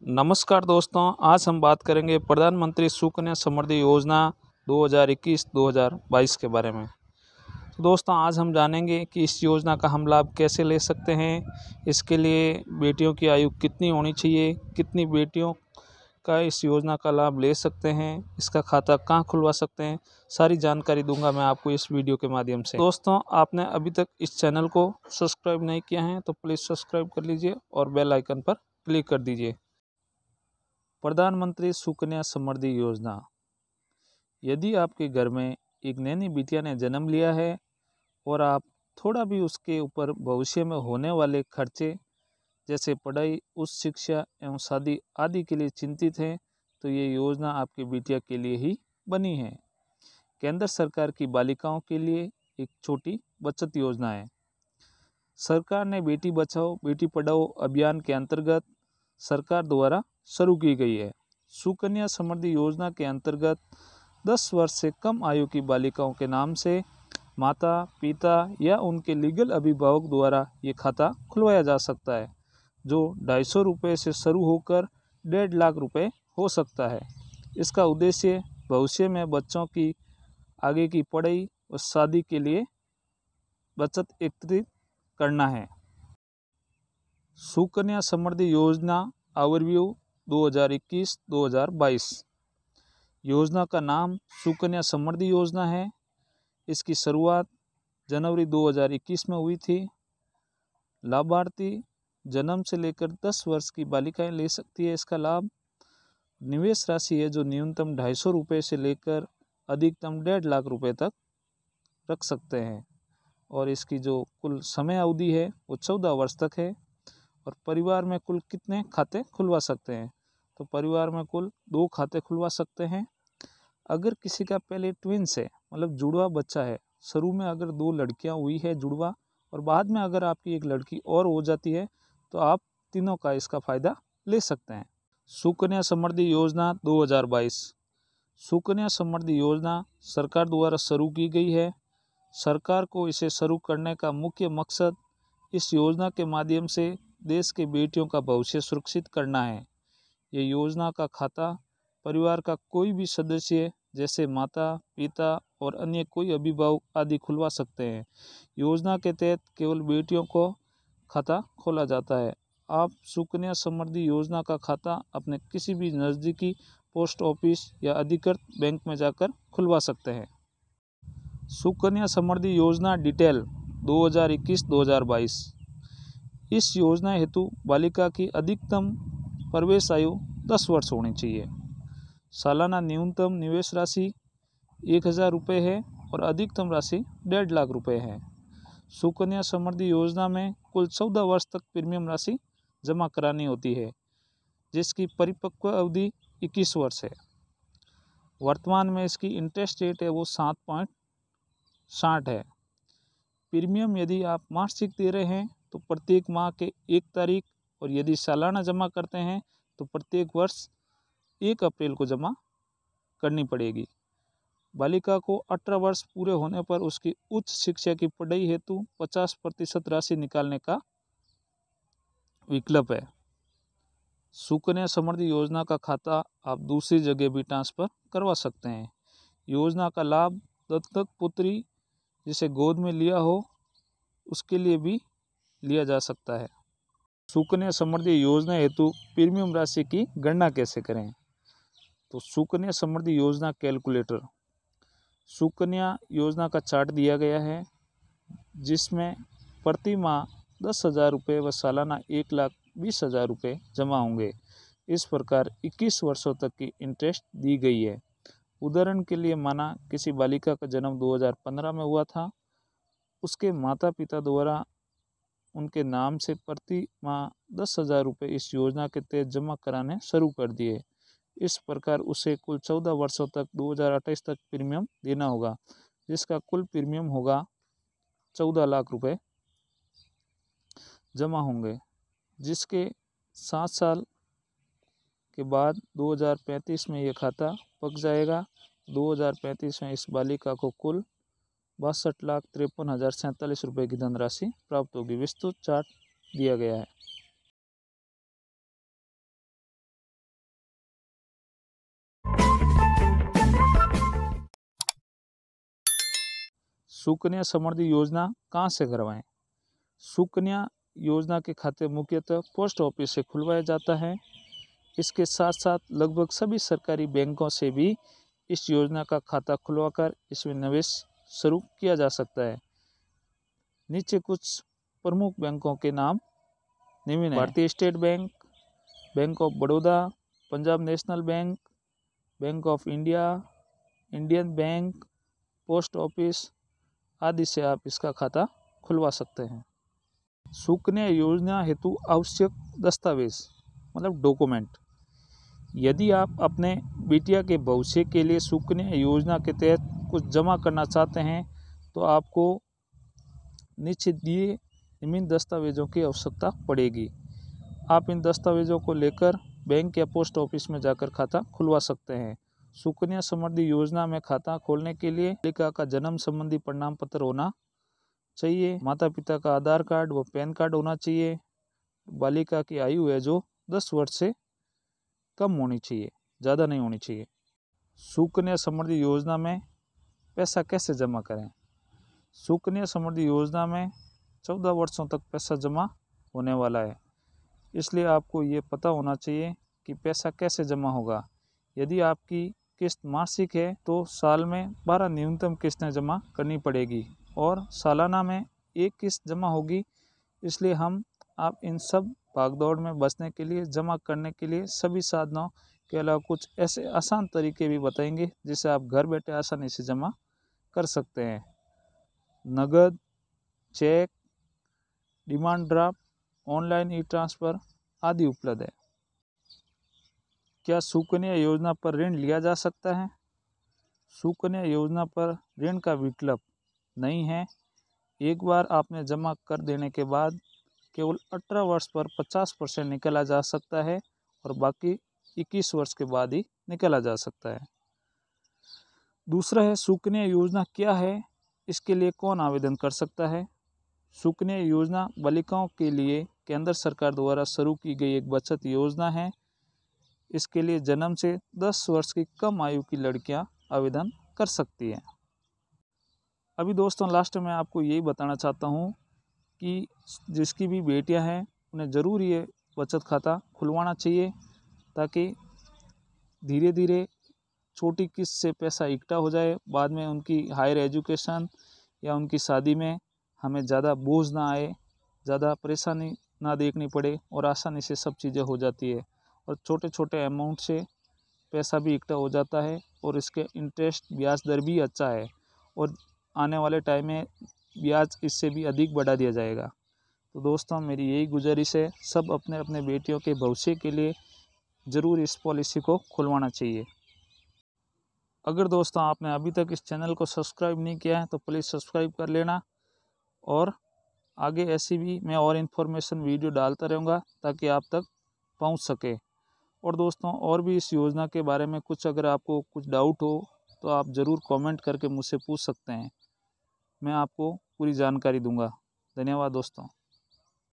नमस्कार दोस्तों, आज हम बात करेंगे प्रधानमंत्री सुकन्या समृद्धि योजना 2021-2022 के बारे में। तो दोस्तों, आज हम जानेंगे कि इस योजना का हम लाभ कैसे ले सकते हैं, इसके लिए बेटियों की आयु कितनी होनी चाहिए, कितनी बेटियों का इस योजना का लाभ ले सकते हैं, इसका खाता कहाँ खुलवा सकते हैं, सारी जानकारी दूंगा मैं आपको इस वीडियो के माध्यम से। दोस्तों, आपने अभी तक इस चैनल को सब्सक्राइब नहीं किया है तो प्लीज़ सब्सक्राइब कर लीजिए और बेल आइकन पर क्लिक कर दीजिए। प्रधानमंत्री सुकन्या समृद्धि योजना। यदि आपके घर में एक नैनी बिटिया ने जन्म लिया है और आप थोड़ा भी उसके ऊपर भविष्य में होने वाले खर्चे जैसे पढ़ाई, उच्च शिक्षा एवं शादी आदि के लिए चिंतित हैं, तो ये योजना आपकी बिटिया के लिए ही बनी है। केंद्र सरकार की बालिकाओं के लिए एक छोटी बचत योजना है। सरकार ने बेटी बचाओ बेटी पढ़ाओ अभियान के अंतर्गत सरकार द्वारा शुरू की गई है। सुकन्या समृद्धि योजना के अंतर्गत 10 वर्ष से कम आयु की बालिकाओं के नाम से माता पिता या उनके लीगल अभिभावक द्वारा ये खाता खुलवाया जा सकता है, जो 250 रुपये से शुरू होकर 1.5 लाख रुपए हो सकता है। इसका उद्देश्य भविष्य में बच्चों की आगे की पढ़ाई और शादी के लिए बचत एकत्रित करना है। सुकन्या समृद्धि योजना ओवरव्यू 2021-2022। योजना का नाम सुकन्या समृद्धि योजना है। इसकी शुरुआत जनवरी 2021 में हुई थी। लाभार्थी जन्म से लेकर 10 वर्ष की बालिकाएं ले सकती है इसका लाभ। निवेश राशि है जो न्यूनतम 250 रुपये से लेकर अधिकतम 1.5 लाख रुपए तक रख सकते हैं और इसकी जो कुल समय अवधि है वो 14 वर्ष तक है। और परिवार में कुल कितने खाते खुलवा सकते हैं, तो परिवार में कुल 2 खाते खुलवा सकते हैं। अगर किसी का पहले ट्विंस है, मतलब जुड़वा बच्चा है, शुरू में अगर 2 लड़कियां हुई है जुड़वा और बाद में अगर आपकी एक लड़की और हो जाती है, तो आप तीनों का इसका फ़ायदा ले सकते हैं। सुकन्या समृद्धि योजना 2022। सुकन्या समृद्धि योजना सरकार द्वारा शुरू की गई है। सरकार को इसे शुरू करने का मुख्य मकसद इस योजना के माध्यम से देश के बेटियों का भविष्य सुरक्षित करना है। ये योजना का खाता परिवार का कोई भी सदस्य जैसे माता पिता और अन्य कोई अभिभावक आदि खुलवा सकते हैं। योजना के तहत केवल बेटियों को खाता खोला जाता है। आप सुकन्या समृद्धि योजना का खाता अपने किसी भी नज़दीकी पोस्ट ऑफिस या अधिकृत बैंक में जाकर खुलवा सकते हैं। सुकन्या समृद्धि योजना डिटेल 2021-2022। इस योजना हेतु बालिका की अधिकतम प्रवेश आयु 10 वर्ष होनी चाहिए। सालाना न्यूनतम निवेश राशि 1000 रुपये है और अधिकतम राशि 1.5 लाख रुपए है। सुकन्या समृद्धि योजना में कुल 14 वर्ष तक प्रीमियम राशि जमा करानी होती है, जिसकी परिपक्व अवधि 21 वर्ष है। वर्तमान में इसकी इंटरेस्ट रेट है वो 7.60 है। प्रीमियम यदि आप मासिक दे रहे हैं तो प्रत्येक माह के 1 तारीख और यदि सालाना जमा करते हैं तो प्रत्येक वर्ष 1 अप्रैल को जमा करनी पड़ेगी। बालिका को 18 वर्ष पूरे होने पर उसकी उच्च शिक्षा की पढ़ाई हेतु 50% राशि निकालने का विकल्प है। सुकन्या समृद्धि योजना का खाता आप दूसरी जगह भी ट्रांसफ़र करवा सकते हैं। योजना का लाभ दत्तक पुत्री जिसे गोद में लिया हो उसके लिए भी लिया जा सकता है। सुकन्या समृद्धि योजना हेतु प्रीमियम राशि की गणना कैसे करें, तो सुकन्या समृद्धि योजना कैलकुलेटर। सुकन्या योजना का चार्ट दिया गया है, जिसमें प्रति माह 10,000 रुपये व सालाना 1,20,000 रुपये जमा होंगे। इस प्रकार 21 वर्षों तक की इंटरेस्ट दी गई है। उदाहरण के लिए माना किसी बालिका का जन्म 2015 में हुआ था, उसके माता पिता द्वारा उनके नाम से प्रति माह 10,000 रुपये इस योजना के तहत जमा कराने शुरू कर दिए। इस प्रकार उसे कुल 14 वर्षों तक 2028 तक प्रीमियम देना होगा, जिसका कुल प्रीमियम होगा 14 लाख रुपए जमा होंगे, जिसके 7 साल के बाद 2035 में ये खाता पक जाएगा। 2035 में इस बालिका को कुल 62,53,047 रुपये की धनराशि प्राप्त होगी। विस्तृत चार्ट दिया गया है। सुकन्या समृद्धि योजना कहाँ से करवाएं? सुकन्या योजना के खाते मुख्यतः पोस्ट ऑफिस से खुलवाया जाता है। इसके साथ साथ लगभग सभी सरकारी बैंकों से भी इस योजना का खाता खुलवाकर इसमें निवेश शुरू किया जा सकता है। नीचे कुछ प्रमुख बैंकों के नाम निम्न हैं: भारतीय state bank, bank of Baroda, Punjab national bank, bank of India, Indian bank, post office आदि से आप इसका खाता खुलवा सकते हैं। सुकन्या योजना हेतु आवश्यक दस्तावेज मतलब डॉक्यूमेंट। यदि आप अपने बिटिया के भविष्य के लिए सुकन्या योजना के तहत कुछ जमा करना चाहते हैं तो आपको नीचे दिए इन दस्तावेज़ों की आवश्यकता पड़ेगी। आप इन दस्तावेज़ों को लेकर बैंक या पोस्ट ऑफिस में जाकर खाता खुलवा सकते हैं। सुकन्या समृद्धि योजना में खाता खोलने के लिए बालिका का जन्म संबंधी प्रमाण पत्र होना चाहिए, माता पिता का आधार कार्ड व पैन कार्ड होना चाहिए। बालिका की आयु है जो 10 वर्ष से कम होनी चाहिए, ज़्यादा नहीं होनी चाहिए। सुकन्या समृद्धि योजना में पैसा कैसे जमा करें? सुकन्या समृद्धि योजना में 14 वर्षों तक पैसा जमा होने वाला है, इसलिए आपको ये पता होना चाहिए कि पैसा कैसे जमा होगा। यदि आपकी किस्त मासिक है तो साल में 12 न्यूनतम किस्तें जमा करनी पड़ेगी और सालाना में 1 किस्त जमा होगी। इसलिए आप इन सब भागदौड़ में बचने के लिए, जमा करने के लिए सभी साधनों के अलावा कुछ ऐसे आसान तरीके भी बताएंगे जिससे आप घर बैठे आसानी से जमा कर सकते हैं। नगद, check, demand draft, online e transfer आदि उपलब्ध है। क्या सुकन्या योजना पर ऋण लिया जा सकता है? सुकन्या योजना पर ऋण का विकल्प नहीं है। एक बार आपने जमा कर देने के बाद केवल 18 वर्ष पर 50% निकाला जा सकता है और बाकी 21 वर्ष के बाद ही निकाला जा सकता है। दूसरा है सुकन्या योजना क्या है, इसके लिए कौन आवेदन कर सकता है? सुकन्या योजना बालिकाओं के लिए केंद्र सरकार द्वारा शुरू की गई एक बचत योजना है। इसके लिए जन्म से 10 वर्ष की कम आयु की लड़कियां आवेदन कर सकती हैं। अभी दोस्तों लास्ट में आपको यही बताना चाहता हूँ कि जिसकी भी बेटियां हैं उन्हें ज़रूर ये बचत खाता खुलवाना चाहिए, ताकि धीरे धीरे छोटी किस्त से पैसा इकट्ठा हो जाए। बाद में उनकी हायर एजुकेशन या उनकी शादी में हमें ज़्यादा बोझ ना आए, ज़्यादा परेशानी ना देखनी पड़े और आसानी से सब चीज़ें हो जाती है। और छोटे छोटे अमाउंट से पैसा भी इकट्ठा हो जाता है और इसके इंटरेस्ट ब्याज दर भी अच्छा है और आने वाले टाइम में ब्याज इससे भी अधिक बढ़ा दिया जाएगा। तो दोस्तों मेरी यही गुजारिश है, सब अपने अपने बेटियों के भविष्य के लिए ज़रूर इस पॉलिसी को खुलवाना चाहिए। अगर दोस्तों आपने अभी तक इस चैनल को सब्सक्राइब नहीं किया है तो प्लीज़ सब्सक्राइब कर लेना और आगे ऐसी भी मैं और इन्फॉर्मेशन वीडियो डालता रहूँगा ताकि आप तक पहुँच सके। और दोस्तों और भी इस योजना के बारे में कुछ अगर आपको कुछ डाउट हो तो आप ज़रूर कमेंट करके मुझसे पूछ सकते हैं, मैं आपको पूरी जानकारी दूंगा। धन्यवाद दोस्तों।